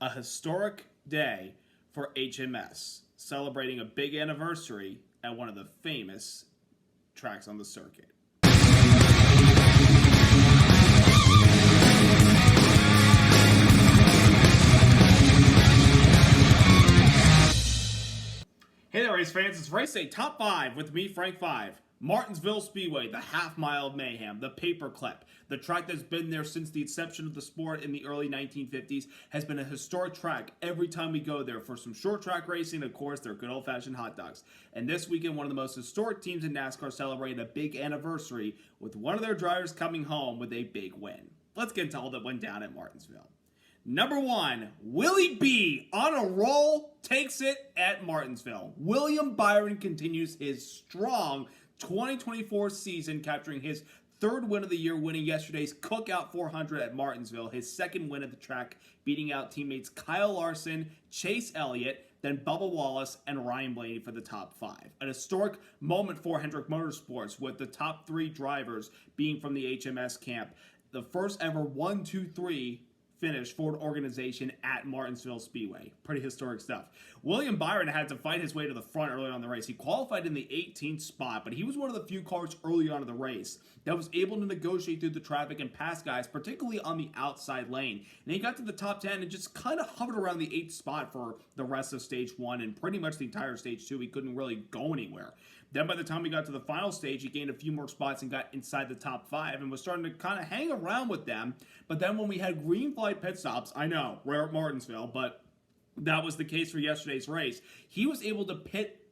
a historic day for HMS, celebrating a big anniversary at one of the famous tracks on the circuit. Hey there, race fans. It's Race Day Top 5 with me, Frank 5. Martinsville Speedway, the half-mile of mayhem, the paperclip, the track that's been there since the inception of the sport in the early 1950s, has been a historic track every time we go there for some short track racing. Of course, they're good old-fashioned hot dogs. And this weekend, one of the most historic teams in NASCAR celebrated a big anniversary with one of their drivers coming home with a big win. Let's get into all that went down at Martinsville. Number 1, Willie B, on a roll, takes it at Martinsville. William Byron continues his strong 2024 season, capturing his third win of the year, winning yesterday's Cookout 400 at Martinsville, his second win at the track, beating out teammates Kyle Larson, Chase Elliott, then Bubba Wallace, and Ryan Blaney for the top 5. An historic moment for Hendrick Motorsports, with the top 3 drivers being from the HMS camp. The first ever 1-2-3 finish for an organization at Martinsville Speedway. Pretty historic stuff. William Byron had to fight his way to the front early on in the race. He qualified in the 18th spot, but he was one of the few cars early on in the race that was able to negotiate through the traffic and pass guys, particularly on the outside lane. And he got to the top 10 and just kind of hovered around the 8th spot for the rest of stage 1 and pretty much the entire stage 2. He couldn't really go anywhere. Then by the time we got to the final stage, he gained a few more spots and got inside the top 5 and was starting to kind of hang around with them. But then when we had green flag pit stops, I know, we're at Martinsville, but that was the case for yesterday's race. He was able to pit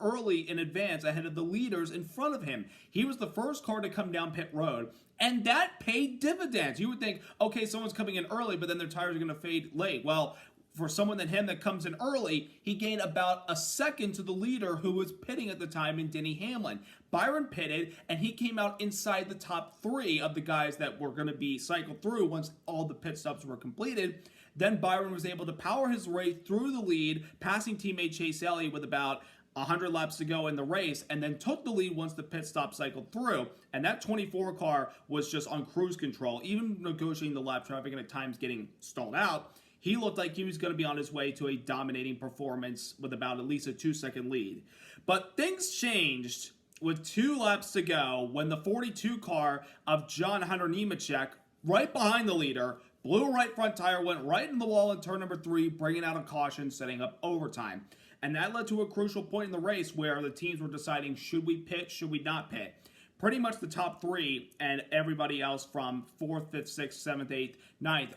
early in advance ahead of the leaders in front of him. He was the first car to come down pit road, and that paid dividends. You would think, okay, someone's coming in early, but then their tires are going to fade late. Well, for someone than him that comes in early, he gained about a second to the leader who was pitting at the time in Denny Hamlin. Byron pitted, and he came out inside the top 3 of the guys that were going to be cycled through once all the pit stops were completed. Then Byron was able to power his way through the lead, passing teammate Chase Elliott with about 100 laps to go in the race, and then took the lead once the pit stop cycled through. And that 24 car was just on cruise control, even negotiating the lap traffic and at times getting stalled out. He looked like he was going to be on his way to a dominating performance with about at least a 2-second lead. But things changed with 2 laps to go when the 42 car of John Hunter Nemechek, right behind the leader, blew right front tire, went right in the wall in turn number 3, bringing out a caution, setting up overtime. And that led to a crucial point in the race where the teams were deciding, should we pit, should we not pit? Pretty much the top 3 and everybody else from 4th, 5th, 6th, 7th, 8th, 9th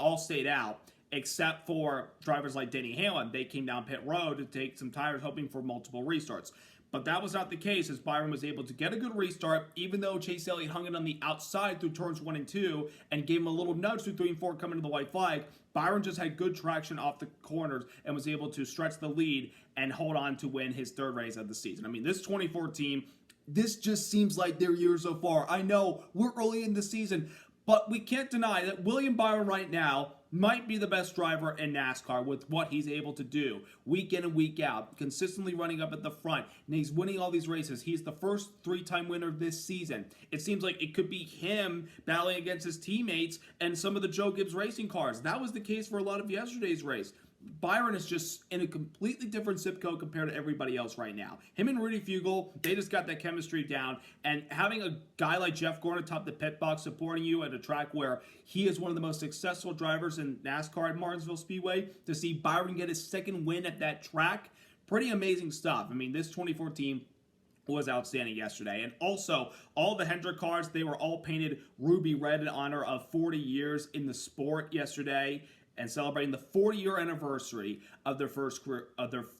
all stayed out, except for drivers like Denny Hamlin. They came down pit road to take some tires, hoping for multiple restarts. But that was not the case, as Byron was able to get a good restart, even though Chase Elliott hung it on the outside through turns 1 and 2 and gave him a little nudge through 3 and 4 coming to the white flag. Byron just had good traction off the corners and was able to stretch the lead and hold on to win his 3rd race of the season. I mean, this 24 team, this just seems like their year so far. I know we're early in the season, but we can't deny that William Byron right now might be the best driver in NASCAR with what he's able to do week in and week out, consistently running up at the front, and he's winning all these races. He's the first 3-time winner this season. It seems like it could be him battling against his teammates and some of the Joe Gibbs racing cars. That was the case for a lot of yesterday's race. Byron is just in a completely different zip code compared to everybody else right now. Him and Rudy Fugle, they just got that chemistry down. And having a guy like Jeff Gordon atop the pit box supporting you at a track where he is one of the most successful drivers in NASCAR at Martinsville Speedway, to see Byron get his 2nd win at that track, pretty amazing stuff. I mean, this 24 team was outstanding yesterday. And also, all the Hendrick cars, they were all painted ruby red in honor of 40 years in the sport yesterday, and celebrating the 40-year anniversary of their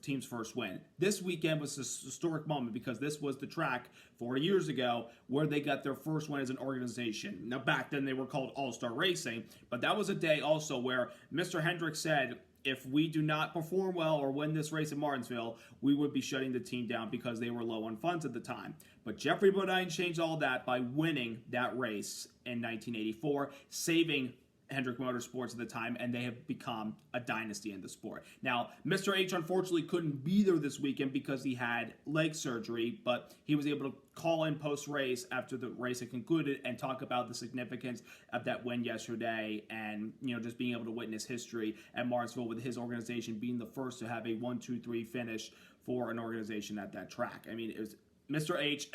team's first win. This weekend was a historic moment because this was the track 40 years ago where they got their first win as an organization. Now, back then they were called All-Star Racing, but that was a day also where Mr. Hendrick said, if we do not perform well or win this race in Martinsville, we would be shutting the team down because they were low on funds at the time. But Jeffrey Bodine changed all that by winning that race in 1984, saving Hendrick Motorsports at the time, and they have become a dynasty in the sport. Now, Mr. H unfortunately couldn't be there this weekend because he had leg surgery, but he was able to call in post-race after the race had concluded and talk about the significance of that win yesterday and, just being able to witness history at Martinsville with his organization being the first to have a 1-2-3 finish for an organization at that track. I mean, it was Mr. H,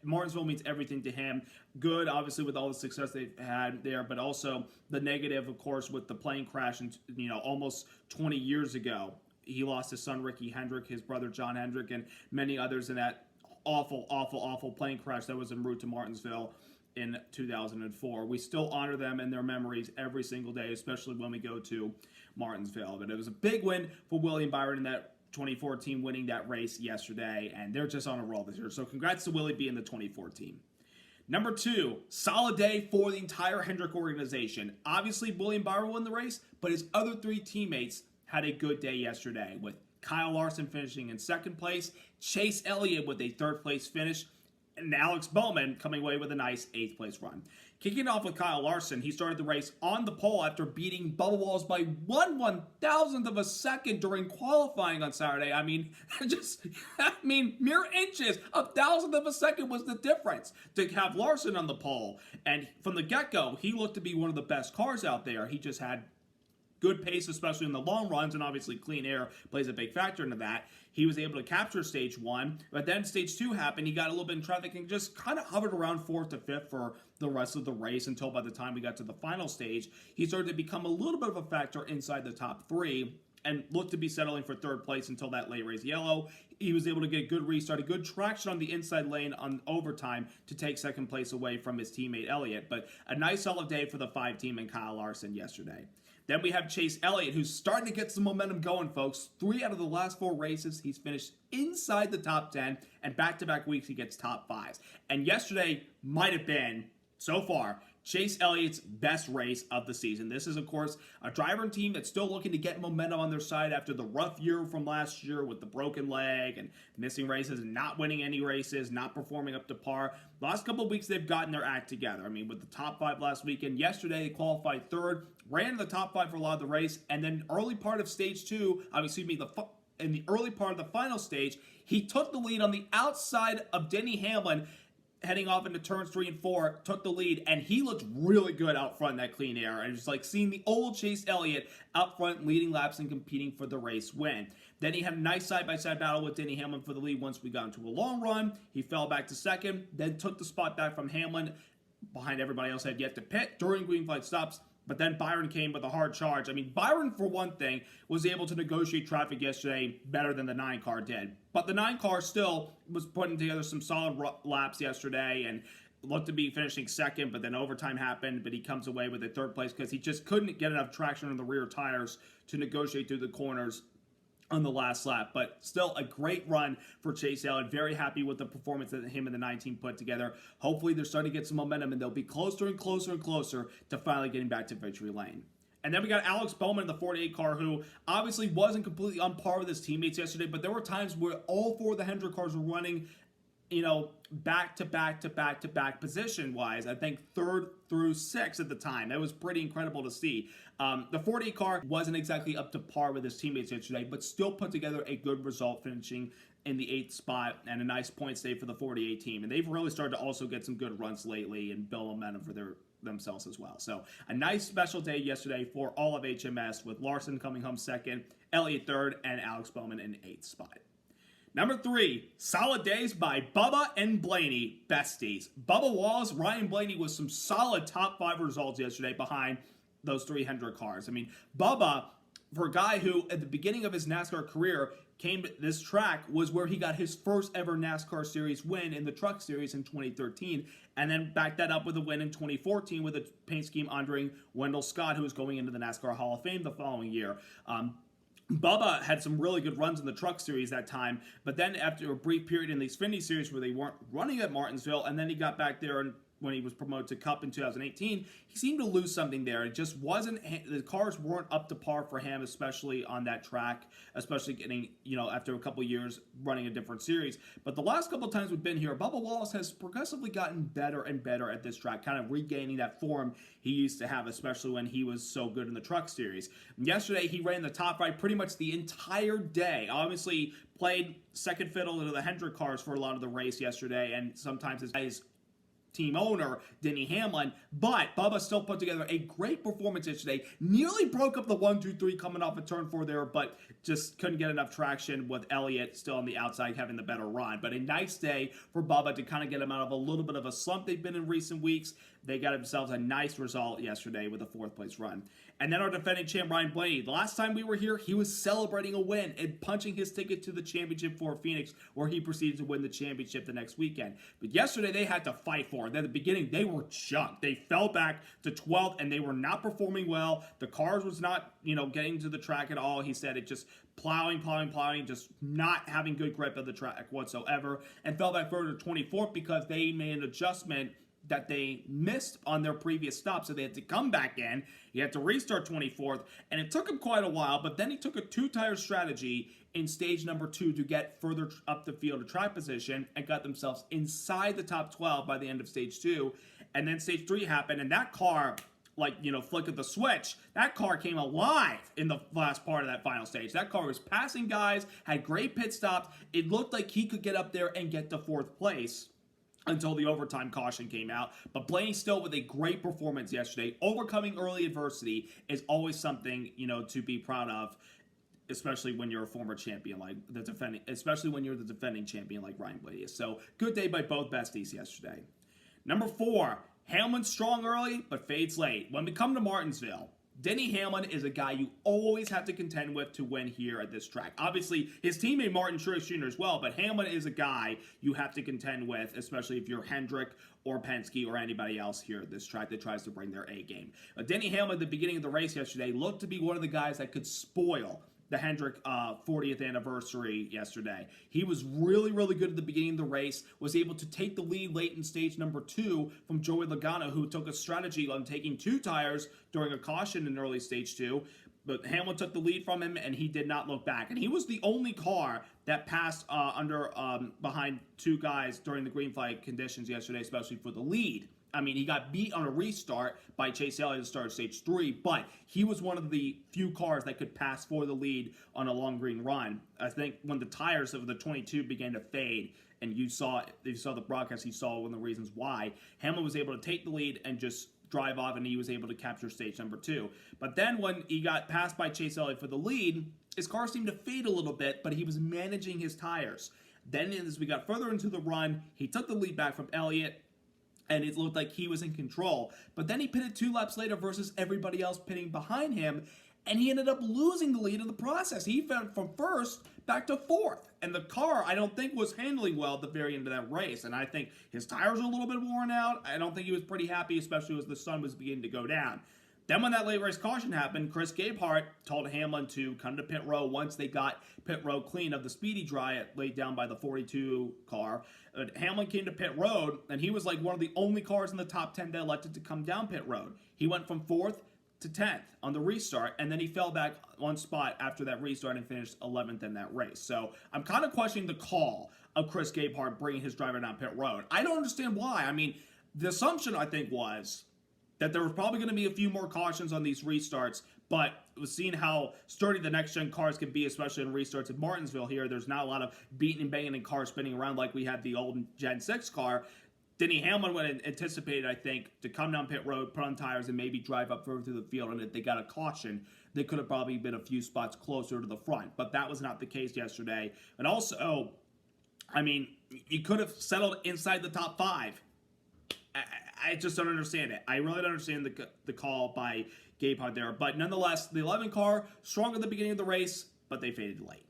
Martinsville means everything to him. Good, obviously, with all the success they've had there, but also the negative, of course, with the plane crash, almost 20 years ago. He lost his son, Ricky Hendrick, his brother, John Hendrick, and many others in that awful plane crash that was en route to Martinsville in 2004. We still honor them and their memories every single day, especially when we go to Martinsville. But it was a big win for William Byron in that 2014 winning that race yesterday, and they're just on a roll this year. So congrats to Willie B in the 2014. Number 2, solid day for the entire Hendrick organization. Obviously, William Byron won the race, but his other 3 teammates had a good day yesterday, with Kyle Larson finishing in 2nd place, Chase Elliott with a 3rd place finish, and Alex Bowman coming away with a nice 8th place run. Kicking off with Kyle Larson, he started the race on the pole after beating Bubba Wallace by 1/1000th of a second during qualifying on Saturday. Mere inches. 1,000th of a second was the difference to have Larson on the pole. And from the get-go, he looked to be one of the best cars out there. He just had good pace, especially in the long runs, and obviously clean air plays a big factor into that. He was able to capture stage 1, but then stage 2 happened. He got a little bit in traffic and just kind of hovered around 4th to 5th for the rest of the race until by the time we got to the final stage, he started to become a little bit of a factor inside the top 3 and looked to be settling for 3rd place until that late race yellow. He was able to get a good restart, a good traction on the inside lane on overtime to take 2nd place away from his teammate Elliott. But a nice solid day for the 5 team and Kyle Larson yesterday. Then we have Chase Elliott, who's starting to get some momentum going, folks. 3 out of the last 4 races, he's finished inside the top 10, and back-to-back weeks he gets top 5s. And yesterday might have been, so far, Chase Elliott's best race of the season. This is, of course, a driver and team that's still looking to get momentum on their side after the rough year from last year with the broken leg and missing races and not winning any races, not performing up to par. The last couple of weeks, they've gotten their act together. I mean, with the top 5 last weekend, yesterday they qualified 3rd, ran in the top 5 for a lot of the race, and then early part of stage 2, in the early part of the final stage, he took the lead on the outside of Denny Hamlin, heading off into turns 3 and 4, took the lead, and he looked really good out front in that clean air. And just like seeing the old Chase Elliott out front, leading laps and competing for the race win. Then he had a nice side-by-side battle with Denny Hamlin for the lead once we got into a long run. He fell back to 2nd, then took the spot back from Hamlin behind everybody else had yet to pit during green flag stops. But then Byron came with a hard charge. I mean, Byron, for one thing, was able to negotiate traffic yesterday better than the 9 car did. But the 9 car still was putting together some solid laps yesterday and looked to be finishing 2nd, but then overtime happened, but he comes away with a 3rd place because he just couldn't get enough traction on the rear tires to negotiate through the corners on the last lap. But still a great run for Chase Elliott. Very happy with the performance that him and the 9 team put together. Hopefully they're starting to get some momentum and they'll be closer and closer and closer to finally getting back to victory lane. And then we got Alex Bowman in the 48 car, who obviously wasn't completely on par with his teammates yesterday, but there were times where all 4 of the Hendrick cars were running, back to back position wise. I think 3rd through 6th at the time. That was pretty incredible to see. The 48 car wasn't exactly up to par with his teammates yesterday, but still put together a good result, finishing in the 8th spot and a nice point save for the 48 team. And they've really started to also get some good runs lately and build momentum for themselves as well. So a nice special day yesterday for all of HMS, with Larson coming home 2nd, Elliott 3rd, and Alex Bowman in 8th spot. Number 3, solid days by Bubba and Blaney, besties. Bubba Wallace, Ryan Blaney with some solid top 5 results yesterday behind those 3 Hendrick cars. I mean, Bubba, for a guy who at the beginning of his NASCAR career came to this track, was where he got his first ever NASCAR Series win in the Truck Series in 2013, and then backed that up with a win in 2014 with a paint scheme honoring Wendell Scott, who was going into the NASCAR Hall of Fame the following year. Bubba had some really good runs in the Truck Series that time, but then after a brief period in the Xfinity Series where they weren't running at Martinsville, and then he got back there and when he was promoted to Cup in 2018, he seemed to lose something there. It just wasn't, the cars weren't up to par for him, especially on that track, especially getting, after a couple years running a different series. But the last couple times we've been here, Bubba Wallace has progressively gotten better and better at this track, kind of regaining that form he used to have, especially when he was so good in the Truck Series. And yesterday, he ran the top right pretty much the entire day. Obviously, played second fiddle to the Hendrick cars for a lot of the race yesterday, and sometimes his team owner, Denny Hamlin, but Bubba still put together a great performance yesterday. Nearly broke up the 1-2-3 coming off of turn 4 there, but just couldn't get enough traction with Elliott still on the outside having the better run. But a nice day for Bubba to kind of get him out of a little bit of a slump they've been in recent weeks. They got themselves a nice result yesterday with a 4th place run. And then our defending champ, Ryan Blaney. The last time we were here, he was celebrating a win and punching his ticket to the championship for Phoenix, where he proceeded to win the championship the next weekend. But yesterday, they had to fight for it. At the beginning, they were chunked. They fell back to 12th, and they were not performing well. The cars was not, getting to the track at all. He said it just plowing, just not having good grip of the track whatsoever, and fell back further to 24th because they made an adjustment that they missed on their previous stop, so they had to come back in. He had to restart 24th, and it took him quite a while, but then he took a 2-tire strategy in stage number 2 to get further up the field to track position and got themselves inside the top 12 by the end of stage 2. And then stage 3 happened, and that car, flick of the switch, that car came alive in the last part of that final stage. That car was passing guys, had great pit stops. It looked like he could get up there and get to 4th place until the overtime caution came out. But Blaney still with a great performance yesterday. Overcoming early adversity is always something, to be proud of, especially when you're a former champion especially when you're the defending champion like Ryan Blaney is. So good day by both besties yesterday. Number 4, Hamlin strong early, but fades late. When we come to Martinsville, Denny Hamlin is a guy you always have to contend with to win here at this track. Obviously, his teammate Martin Truex Jr. as well, but Hamlin is a guy you have to contend with, especially if you're Hendrick or Penske or anybody else here at this track that tries to bring their A game. Denny Hamlin at the beginning of the race yesterday looked to be one of the guys that could spoil the Hendrick 40th anniversary yesterday. He was really, really good at the beginning of the race, was able to take the lead late in stage number 2 from Joey Logano, who took a strategy on taking 2 tires during a caution in early stage 2. But Hamlin took the lead from him, and he did not look back. And he was the only car that passed behind 2 guys during the green flag conditions yesterday, especially for the lead. I mean, he got beat on a restart by Chase Elliott to start stage 3, but he was one of the few cars that could pass for the lead on a long green run. I think when the tires of the 22 began to fade, and you saw the broadcast, you saw one of the reasons why, Hamlin was able to take the lead and just drive off, and he was able to capture stage number 2. But then when he got passed by Chase Elliott for the lead, his car seemed to fade a little bit, but he was managing his tires. Then as we got further into the run, he took the lead back from Elliott, and it looked like he was in control. But then he pitted 2 laps later versus everybody else pitting behind him, and he ended up losing the lead in the process. He went from 1st back to 4th, and the car, I don't think, was handling well at the very end of that race, and I think his tires were a little bit worn out. I don't think he was pretty happy, especially as the sun was beginning to go down. Then when that late race caution happened, Chris Gabehart told Hamlin to come to pit row once they got pit row clean of the speedy dry laid down by the 42 car. Hamlin came to pit road, and he was like one of the only cars in the top 10 that elected to come down pit road. He went from 4th to 10th on the restart, and then he fell back one spot after that restart and finished 11th in that race. So I'm kind of questioning the call of Chris Gabehart bringing his driver down pit road. I don't understand why. I mean, the assumption, I think, was that there was probably going to be a few more cautions on these restarts, but seeing how sturdy the next-gen cars can be, especially in restarts at Martinsville here, there's not a lot of beating and banging and cars spinning around like we had the old Gen 6 car. Denny Hamlin would have anticipated, I think, to come down pit road, put on tires, and maybe drive up further through the field, and if they got a caution, they could have probably been a few spots closer to the front, but that was not the case yesterday. And also, I mean, you could have settled inside the top 5. I just don't understand it. I really don't understand the call by Gabehart there. But nonetheless, the 11 car, strong at the beginning of the race, but they faded late.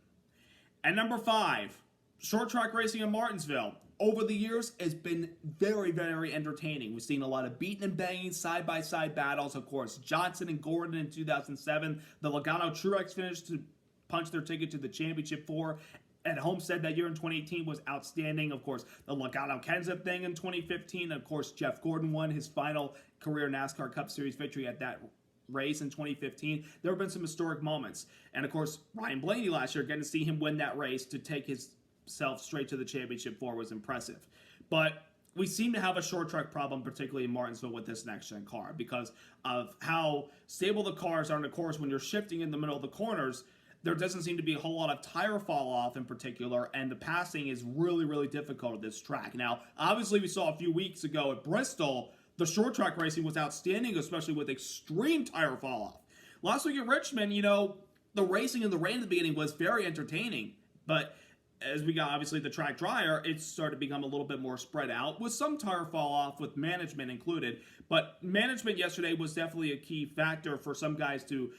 And number 5, short track racing in Martinsville. Over the years, has been very, very entertaining. We've seen a lot of beating and banging, side-by-side battles. Of course, Johnson and Gordon in 2007. The Logano Truex finished to punch their ticket to the championship for. at Homestead that year in 2018 was outstanding. Of course, the Logano Kenseth thing in 2015. Of course, Jeff Gordon won his final career NASCAR Cup Series victory at that race in 2015. There have been some historic moments. And of course, Ryan Blaney last year, getting to see him win that race to take himself straight to the championship floor was impressive. But we seem to have a short track problem, particularly in Martinsville with this next-gen car, because of how stable the cars are on the course. When you're shifting in the middle of the corners, there doesn't seem to be a whole lot of tire fall off in particular, and the passing is really, really difficult at this track. Now, obviously, we saw a few weeks ago at Bristol, the short track racing was outstanding, especially with extreme tire fall off. Last week at Richmond, the racing in the rain at the beginning was very entertaining, but as we got, obviously, the track drier, it started to become a little bit more spread out with some tire fall off with management included. But management yesterday was definitely a key factor for some guys to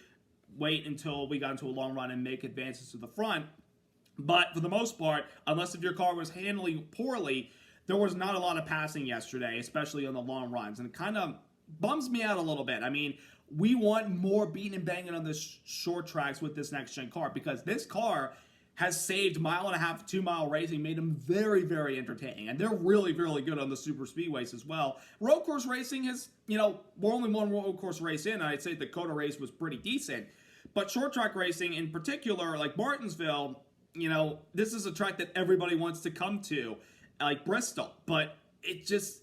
wait until we got into a long run and make advances to the front. But for the most part, unless if your car was handling poorly, there was not a lot of passing yesterday, especially on the long runs. And it kind of bums me out a little bit. I mean, we want more beating and banging on the short tracks with this next-gen car, because this car has saved 1.5 to 2 mile racing, made them very, very entertaining. And they're really, really good on the super speedways as well. Road course racing has, we're only one road course race in, and I'd say the Coda race was pretty decent. But short track racing in particular, like Martinsville, this is a track that everybody wants to come to, like Bristol. But it just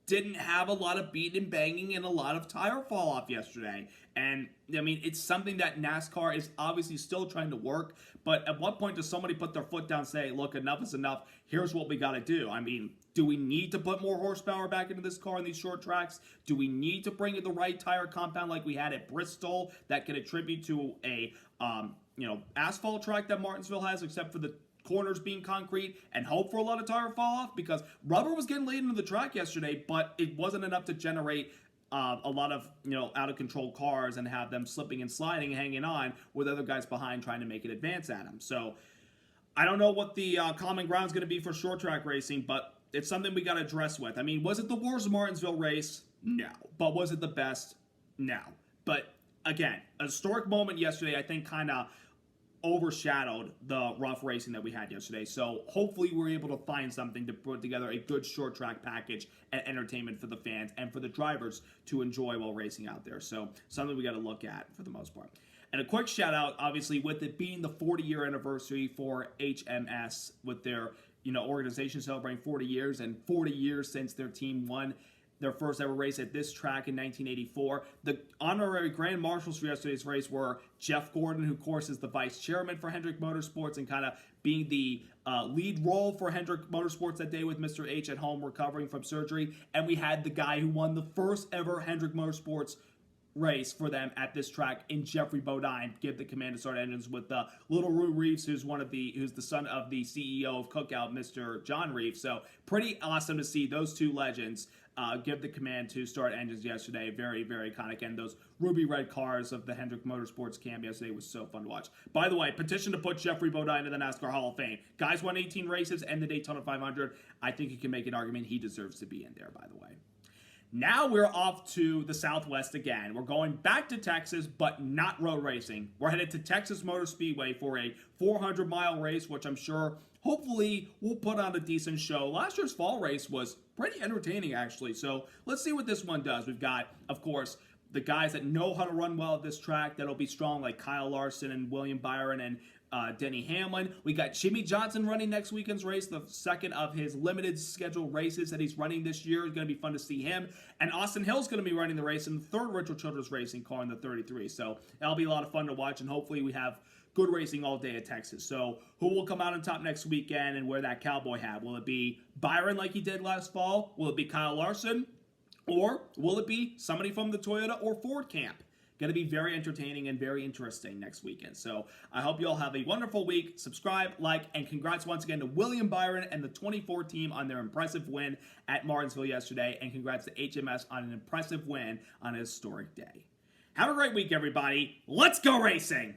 didn't have a lot of beating and banging and a lot of tire fall off yesterday. And, it's something that NASCAR is obviously still trying to work. But at what point does somebody put their foot down and say, look, enough is enough. Here's what we got to do. Do we need to put more horsepower back into this car in these short tracks? Do we need to bring in the right tire compound like we had at Bristol that can attribute to a, asphalt track that Martinsville has, except for the corners being concrete, and hope for a lot of tire fall off? Because rubber was getting laid into the track yesterday, but it wasn't enough to generate a lot of out of control cars and have them slipping and sliding, hanging on with other guys behind trying to make an advance at them. So I don't know what the common ground is going to be for short track racing, but it's something we got to address with. Was it the worst Martinsville race? No. But was it the best? No. But again, a historic moment yesterday, I think, kind of overshadowed the rough racing that we had yesterday. So hopefully we're able to find something to put together a good short track package and entertainment for the fans and for the drivers to enjoy while racing out there. So something we got to look at for the most part. And a quick shout out, obviously, with it being the 40-year anniversary for HMS, with their organization celebrating 40 years and 40 years since their team won their first ever race at this track in 1984. The honorary grand marshals for yesterday's race were Jeff Gordon, who of course is the vice chairman for Hendrick Motorsports and kind of being the lead role for Hendrick Motorsports that day with Mr. H at home recovering from surgery. And we had the guy who won the first ever Hendrick Motorsports race for them at this track in Jeffrey Bodine give the command to start engines with Little Roo Reeves, who's the son of the CEO of Cookout, Mr. John Reeves. So pretty awesome to see those two legends give the command to start engines yesterday. Very, very iconic. And those ruby red cars of the Hendrick Motorsports camp yesterday was so fun to watch. By the way, petition to put Jeffrey Bodine in the NASCAR Hall of Fame. Guys won 18 races and the Daytona 500. I think you can make an argument he deserves to be in there, by the way. Now we're off to the Southwest again. We're going back to Texas, but not road racing. We're headed to Texas Motor Speedway for a 400-mile race, which I'm sure, hopefully, will put on a decent show. Last year's fall race was pretty entertaining, actually. So let's see what this one does. We've got, of course, the guys that know how to run well at this track that'll be strong, like Kyle Larson and William Byron and Denny Hamlin. We got Jimmy Johnson running next weekend's race, the second of his limited schedule races that he's running this year. It's going to be fun to see him. And Austin Hill's going to be running the race in the third Richard Childress racing car in the 33. So that'll be a lot of fun to watch, and hopefully we have good racing all day at Texas. So who will come out on top next weekend and wear that cowboy hat? Will it be Byron like he did last fall? Will it be Kyle Larson? Or will it be somebody from the Toyota or Ford camp? Going to be very entertaining and very interesting next weekend. So I hope you all have a wonderful week. Subscribe, like, and congrats once again to William Byron and the 24 team on their impressive win at Martinsville yesterday. And congrats to HMS on an impressive win on a historic day. Have a great week, everybody. Let's go racing!